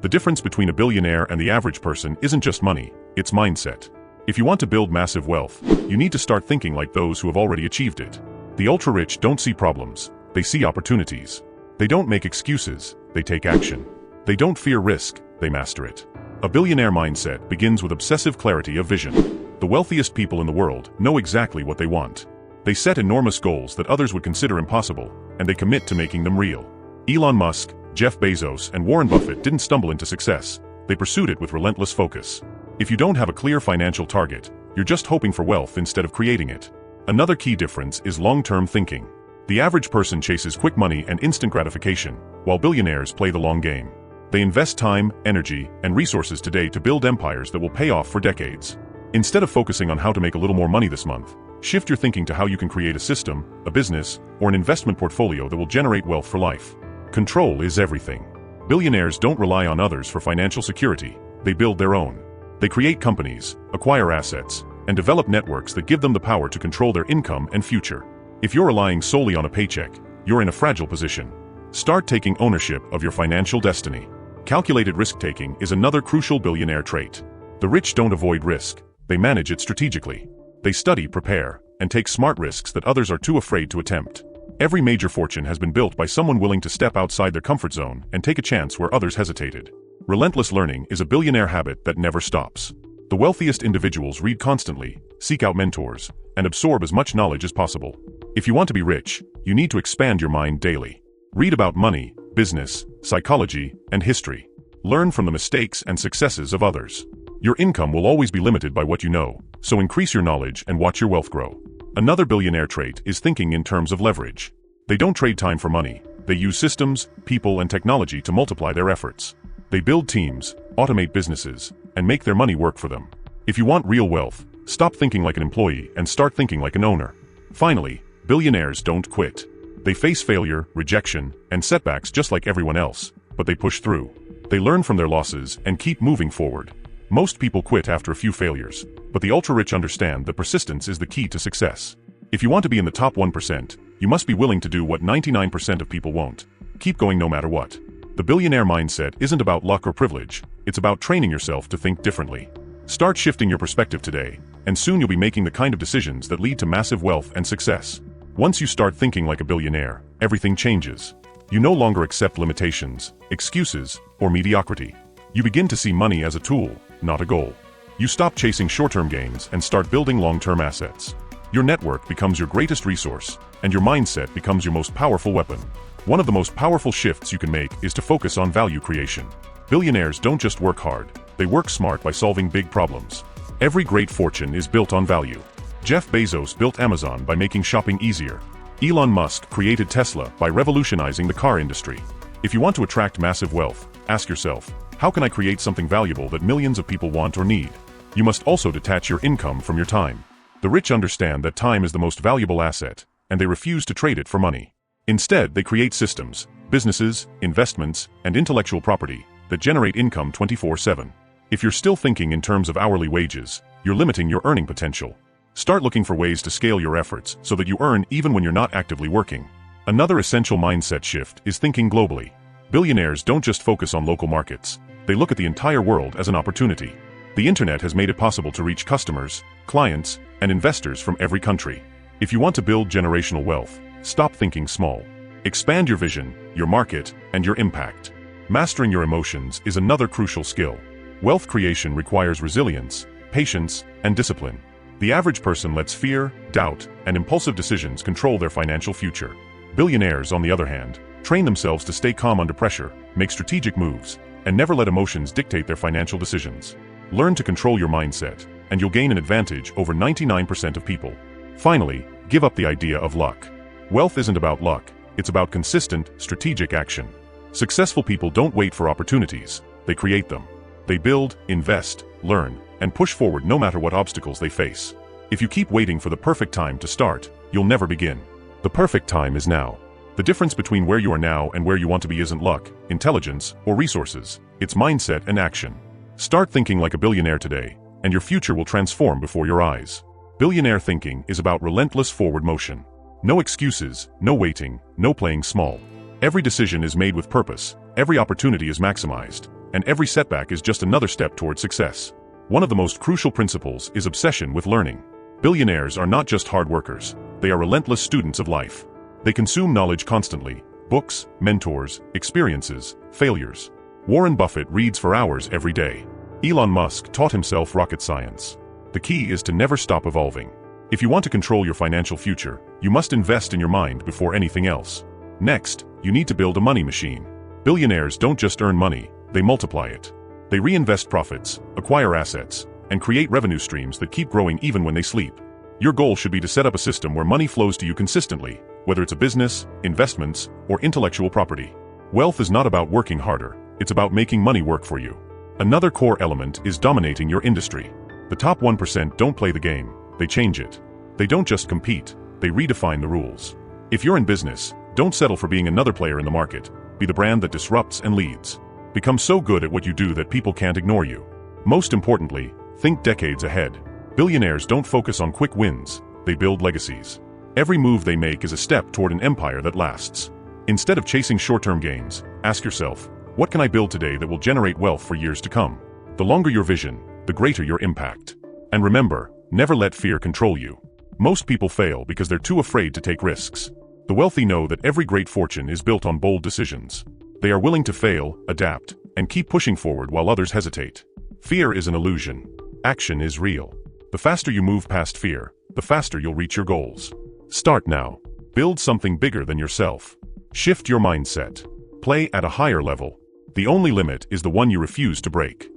The difference between a billionaire and the average person isn't just money, it's mindset. If you want to build massive wealth, you need to start thinking like those who have already achieved it. The ultra-rich don't see problems, they see opportunities. They don't make excuses, they take action. They don't fear risk, they master it. A billionaire mindset begins with obsessive clarity of vision. The wealthiest people in the world know exactly what they want. They set enormous goals that others would consider impossible, and they commit to making them real. Elon Musk, Jeff Bezos, and Warren Buffett didn't stumble into success, they pursued it with relentless focus. If you don't have a clear financial target, you're just hoping for wealth instead of creating it. Another key difference is long-term thinking. The average person chases quick money and instant gratification, while billionaires play the long game. They invest time, energy, and resources today to build empires that will pay off for decades. Instead of focusing on how to make a little more money this month, shift your thinking to how you can create a system, a business, or an investment portfolio that will generate wealth for life. Control is everything. Billionaires don't rely on others for financial security, they build their own. They create companies, acquire assets, and develop networks that give them the power to control their income and future. If you're relying solely on a paycheck, you're in a fragile position. Start taking ownership of your financial destiny. Calculated risk-taking is another crucial billionaire trait. The rich don't avoid risk, they manage it strategically. They study, prepare, and take smart risks that others are too afraid to attempt. Every major fortune has been built by someone willing to step outside their comfort zone and take a chance where others hesitated. Relentless learning is a billionaire habit that never stops. The wealthiest individuals read constantly, seek out mentors, and absorb as much knowledge as possible. If you want to be rich, you need to expand your mind daily. Read about money, business, psychology, and history. Learn from the mistakes and successes of others. Your income will always be limited by what you know, so increase your knowledge and watch your wealth grow. Another billionaire trait is thinking in terms of leverage. They don't trade time for money, they use systems, people, and technology to multiply their efforts. They build teams, automate businesses, and make their money work for them. If you want real wealth, stop thinking like an employee and start thinking like an owner. Finally, billionaires don't quit. They face failure, rejection, and setbacks just like everyone else, but they push through. They learn from their losses and keep moving forward. Most people quit after a few failures, but the ultra-rich understand that persistence is the key to success. If you want to be in the top 1%, you must be willing to do what 99% of people won't. Keep going no matter what. The billionaire mindset isn't about luck or privilege, it's about training yourself to think differently. Start shifting your perspective today, and soon you'll be making the kind of decisions that lead to massive wealth and success. Once you start thinking like a billionaire, everything changes. You no longer accept limitations, excuses, or mediocrity. You begin to see money as a tool, not a goal. You stop chasing short-term gains and start building long-term assets. Your network becomes your greatest resource, and your mindset becomes your most powerful weapon. One of the most powerful shifts you can make is to focus on value creation. Billionaires don't just work hard, they work smart by solving big problems. Every great fortune is built on value. Jeff Bezos built Amazon by making shopping easier. Elon Musk created Tesla by revolutionizing the car industry. If you want to attract massive wealth, ask yourself, how can I create something valuable that millions of people want or need? You must also detach your income from your time. The rich understand that time is the most valuable asset, and they refuse to trade it for money. Instead, they create systems, businesses, investments, and intellectual property that generate income 24/7. If you're still thinking in terms of hourly wages, you're limiting your earning potential. Start looking for ways to scale your efforts so that you earn even when you're not actively working. Another essential mindset shift is thinking globally. Billionaires don't just focus on local markets, they look at the entire world as an opportunity. The internet has made it possible to reach customers, clients, and investors from every country. If you want to build generational wealth, stop thinking small. Expand your vision, your market, and your impact. Mastering your emotions is another crucial skill. Wealth creation requires resilience, patience, and discipline. The average person lets fear, doubt, and impulsive decisions control their financial future. Billionaires, on the other hand, train themselves to stay calm under pressure, make strategic moves, and never let emotions dictate their financial decisions. Learn to control your mindset, and you'll gain an advantage over 99% of people. Finally, give up the idea of luck. Wealth isn't about luck, it's about consistent, strategic action. Successful people don't wait for opportunities, they create them. They build, invest, learn, and push forward no matter what obstacles they face. If you keep waiting for the perfect time to start, you'll never begin. The perfect time is now. The difference between where you are now and where you want to be isn't luck, intelligence, or resources. It's mindset and action. Start thinking like a billionaire today, and your future will transform before your eyes. Billionaire thinking is about relentless forward motion. No excuses, no waiting, no playing small. Every decision is made with purpose, every opportunity is maximized, and every setback is just another step toward success. One of the most crucial principles is obsession with learning. Billionaires are not just hard workers, they are relentless students of life. They consume knowledge constantly: books, mentors, experiences, failures. Warren Buffett reads for hours every day. Elon Musk taught himself rocket science. The key is to never stop evolving. If you want to control your financial future, you must invest in your mind before anything else. Next, you need to build a money machine. Billionaires don't just earn money, they multiply it. They reinvest profits, acquire assets, and create revenue streams that keep growing even when they sleep. Your goal should be to set up a system where money flows to you consistently, whether it's a business, investments, or intellectual property. Wealth is not about working harder, it's about making money work for you. Another core element is dominating your industry. The top 1% don't play the game, they change it. They don't just compete, they redefine the rules. If you're in business, don't settle for being another player in the market. Be the brand that disrupts and leads. Become so good at what you do that people can't ignore you. Most importantly, think decades ahead. Billionaires don't focus on quick wins, they build legacies. Every move they make is a step toward an empire that lasts. Instead of chasing short-term gains, ask yourself, what can I build today that will generate wealth for years to come? The longer your vision, the greater your impact. And remember, never let fear control you. Most people fail because they're too afraid to take risks. The wealthy know that every great fortune is built on bold decisions. They are willing to fail, adapt, and keep pushing forward while others hesitate. Fear is an illusion. Action is real. The faster you move past fear, the faster you'll reach your goals. Start now. Build something bigger than yourself. Shift your mindset. Play at a higher level. The only limit is the one you refuse to break.